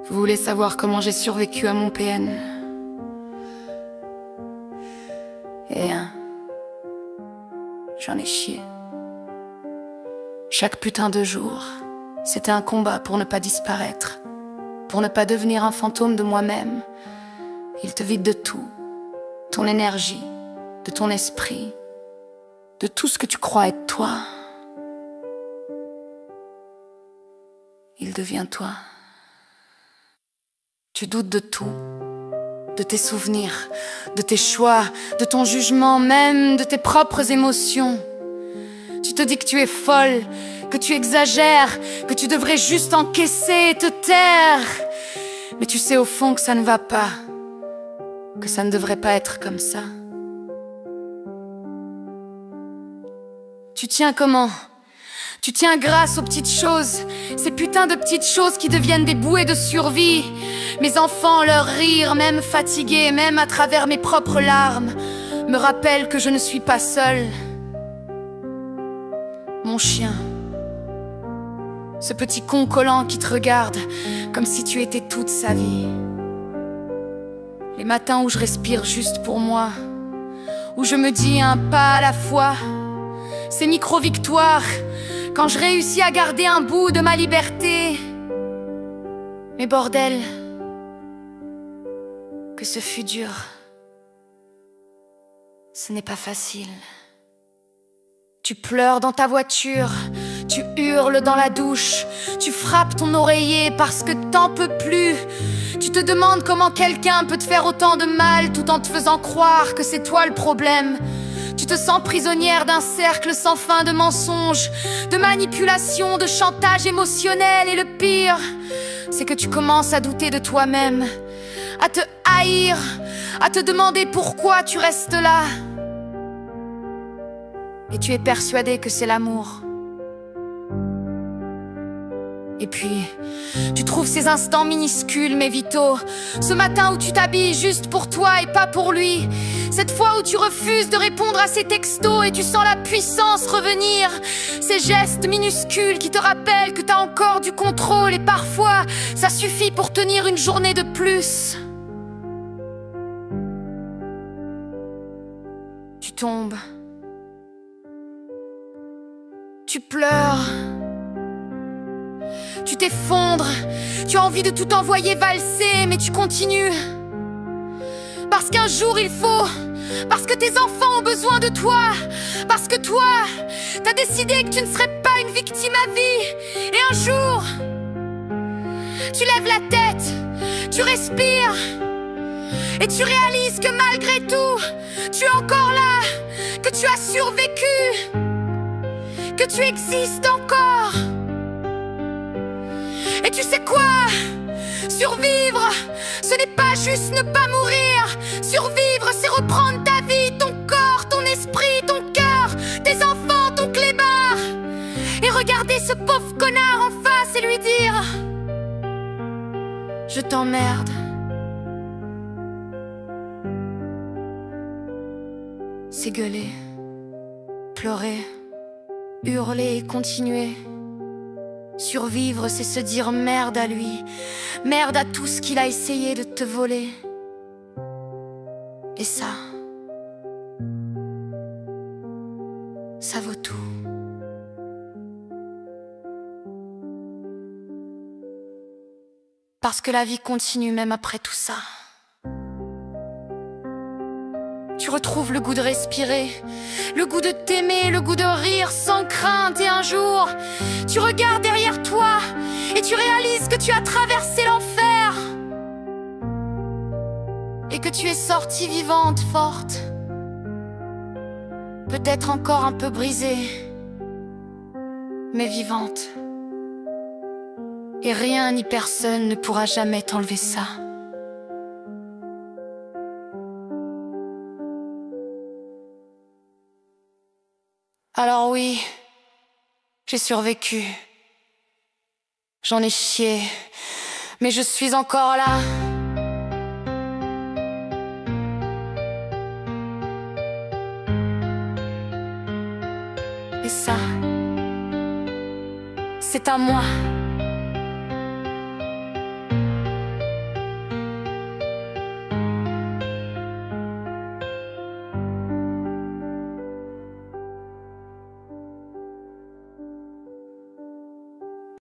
Vous voulez savoir comment j'ai survécu à mon PN? J'en ai chié. Chaque putain de jour, c'était un combat pour ne pas disparaître, pour ne pas devenir un fantôme de moi-même. Il te vide de tout, ton énergie, de ton esprit, de tout ce que tu crois être toi. Il devient toi. Tu doutes de tout, de tes souvenirs, de tes choix, de ton jugement, même de tes propres émotions. Tu te dis que tu es folle, que tu exagères, que tu devrais juste encaisser et te taire. Mais tu sais au fond que ça ne va pas, que ça ne devrait pas être comme ça. Tu tiens comment? Tu tiens grâce aux petites choses, ces putains de petites choses qui deviennent des bouées de survie. Mes enfants, leur rire, même fatigués, même à travers mes propres larmes, me rappellent que je ne suis pas seule. Mon chien, ce petit con collant qui te regarde comme si tu étais toute sa vie. Les matins où je respire juste pour moi, où je me dis un pas à la fois, ces micro-victoires, quand je réussis à garder un bout de ma liberté. Mais bordel, que ce fut dur. Ce n'est pas facile. Tu pleures dans ta voiture, tu hurles dans la douche, tu frappes ton oreiller parce que t'en peux plus. Tu te demandes comment quelqu'un peut te faire autant de mal tout en te faisant croire que c'est toi le problème. Tu te sens prisonnière d'un cercle sans fin de mensonges, de manipulations, de chantage émotionnel. Et le pire, c'est que tu commences à douter de toi-même, à te haïr, à te demander pourquoi tu restes là. Et tu es persuadé que c'est l'amour. Et puis, tu trouves ces instants minuscules mais vitaux. Ce matin où tu t'habilles juste pour toi et pas pour lui. Cette fois où tu refuses de répondre à ses textos et tu sens la puissance revenir. Ces gestes minuscules qui te rappellent que t'as encore du contrôle. Et parfois, ça suffit pour tenir une journée de plus. Tu tombes. Tu pleures. Tu t'effondres, tu as envie de tout envoyer valser, mais tu continues. Parce qu'un jour il faut, parce que tes enfants ont besoin de toi, parce que toi, t'as décidé que tu ne serais pas une victime à vie. Et un jour, tu lèves la tête, tu respires, et tu réalises que malgré tout, tu es encore là, que tu as survécu, que tu existes encore. Et tu sais quoi? Survivre, ce n'est pas juste ne pas mourir. Survivre, c'est reprendre ta vie, ton corps, ton esprit, ton cœur, tes enfants, ton clébard. Et regarder ce pauvre connard en face et lui dire: je t'emmerde. C'est gueuler, pleurer, hurler et continuer. Survivre, c'est se dire merde à lui, merde à tout ce qu'il a essayé de te voler. Et ça vaut tout. Parce que la vie continue même après tout ça. Tu retrouves le goût de respirer, le goût de t'aimer, le goût de rire sans crainte. Et un jour, tu regardes derrière toi et tu réalises que tu as traversé l'enfer et que tu es sortie vivante, forte, peut-être encore un peu brisée, mais vivante. Et rien ni personne ne pourra jamais t'enlever ça. Alors oui, j'ai survécu. J'en ai chié, mais je suis encore là. Et ça, c'est à moi.